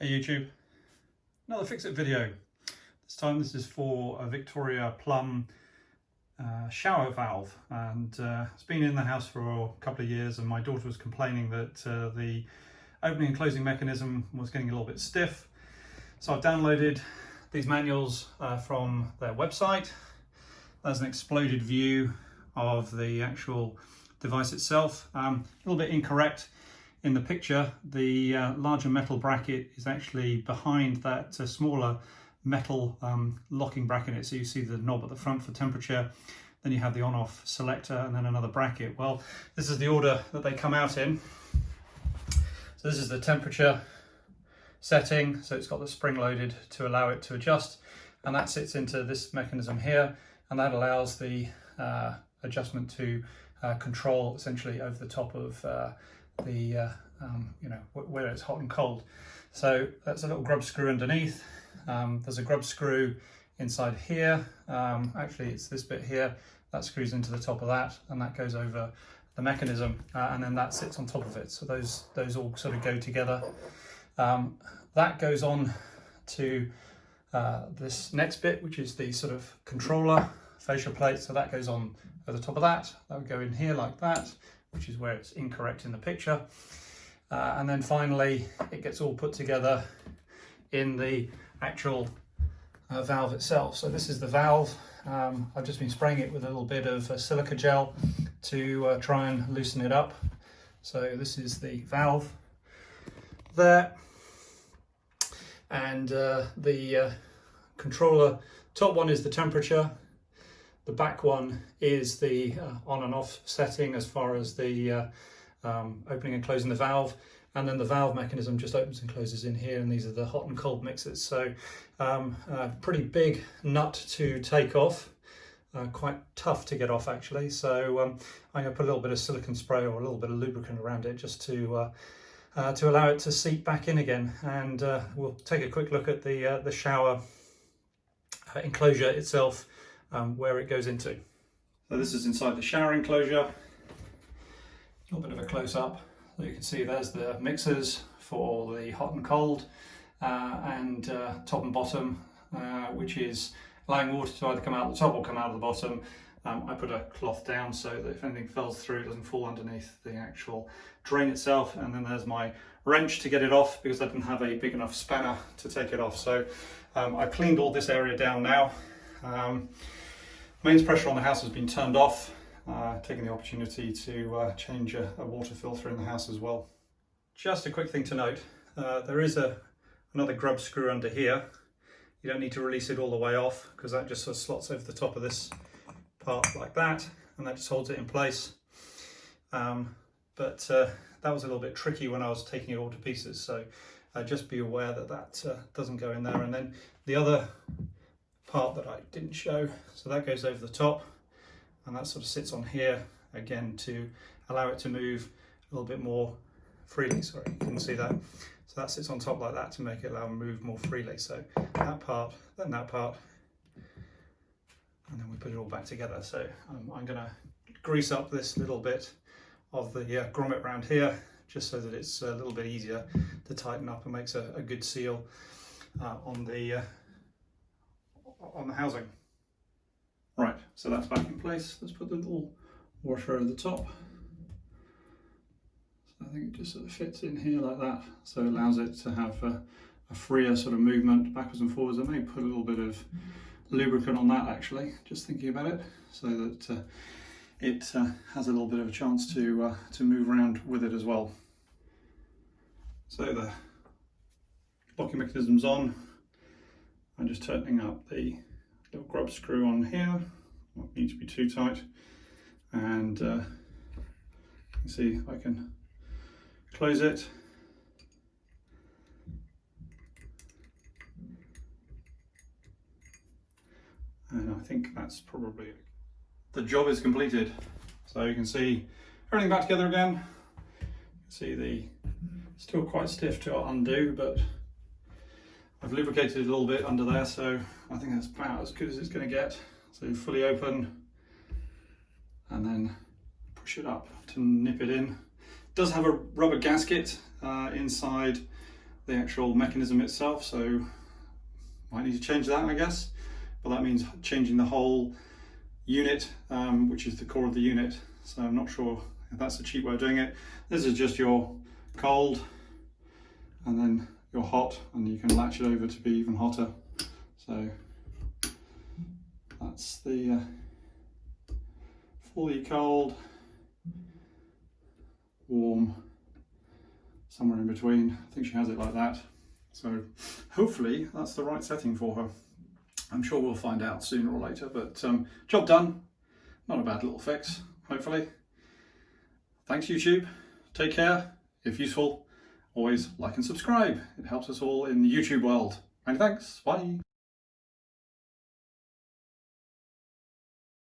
Hey YouTube, another fix-it video. This time this is for a VictoriaPlum shower valve, and it's been in the house for a couple of years, and my daughter was complaining that the opening and closing mechanism was getting a little bit stiff. So I've downloaded these manuals from their website. There's an exploded view of the actual device itself. A little bit incorrect in the picture. The larger metal bracket is actually behind that smaller metal locking bracket. So you see the knob at the front for temperature, then you have the on-off selector, and then another bracket. Well, this is the order that they come out in. So this is the temperature setting, so it's got the spring loaded to allow it to adjust, and that sits into this mechanism here, and that allows the adjustment to control essentially over the top of where it's hot and cold. So that's a little grub screw underneath. There's a grub screw inside here. Actually, it's this bit here that screws into the top of that, and that goes over the mechanism, and then that sits on top of it. So those all sort of go together. That goes on to this next bit, which is the sort of controller fascia plate. So that goes on at the top of that. That would go in here like that, which is where it's incorrect in the picture. And then finally, it gets all put together in the actual valve itself. So this is the valve. I've just been spraying it with a little bit of silica gel to try and loosen it up. So this is the valve there. And the controller, top one is the temperature. The back one is the on and off setting as far as the opening and closing the valve, and then the valve mechanism just opens and closes in here, and these are the hot and cold mixers. So a pretty big nut to take off, quite tough to get off actually. So I'm going to put a little bit of silicone spray or a little bit of lubricant around it just to allow it to seat back in again, and we'll take a quick look at the shower enclosure itself, where it goes into. So this is inside the shower enclosure. A little bit of a close-up. So you can see there's the mixers for the hot and cold, and top and bottom, which is allowing water to either come out the top or come out of the bottom. I put a cloth down so that if anything falls through, it doesn't fall underneath the actual drain itself. And then there's my wrench to get it off, because I didn't have a big enough spanner to take it off. So I've cleaned all this area down now. Mains pressure on the house has been turned off, taking the opportunity to change a water filter in the house as well. Just a quick thing to note, there is another grub screw under here. You don't need to release it all the way off, because that just sort of slots over the top of this part like that, and that just holds it in place. But that was a little bit tricky when I was taking it all to pieces, so just be aware that that doesn't go in there. And then the other part that I didn't show, so that goes over the top, and that sort of sits on here again to allow it to move a little bit more freely. Sorry, you can see that. So that sits on top like that to make it allow it to move more freely. So that part, then that part, and then we put it all back together. So I'm going to grease up this little bit of the grommet around here, just so that it's a little bit easier to tighten up and makes a good seal on the housing. Right, so that's back in place. Let's put the little washer over the top. So I think it just sort of fits in here like that, so it allows it to have a freer sort of movement backwards and forwards. I may put a little bit of lubricant on that actually, just thinking about it, so that it has a little bit of a chance to move around with it as well. So the locking mechanism's on. I'm just tightening up the little grub screw on here. Won't need to be too tight, and you can see I can close it. And I think that's probably the job is completed. So you can see everything back together again. You can see still quite stiff to undo, but I've lubricated it a little bit under there, so I think that's about as good as it's going to get. So fully open, and then push it up to nip it in. It does have a rubber gasket inside the actual mechanism itself, so might need to change that, I guess, but that means changing the whole unit, which is the core of the unit, so I'm not sure if that's a cheap way of doing it. This is just your cold and then your hot, and you can latch it over to be even hotter. So that's the fully cold, warm, somewhere in between. I think she has it like that. So hopefully that's the right setting for her. I'm sure we'll find out sooner or later, but job done. Not a bad little fix, hopefully. Thanks YouTube, take care. If useful, always like and subscribe. It helps us all in the YouTube world. Many thanks, bye.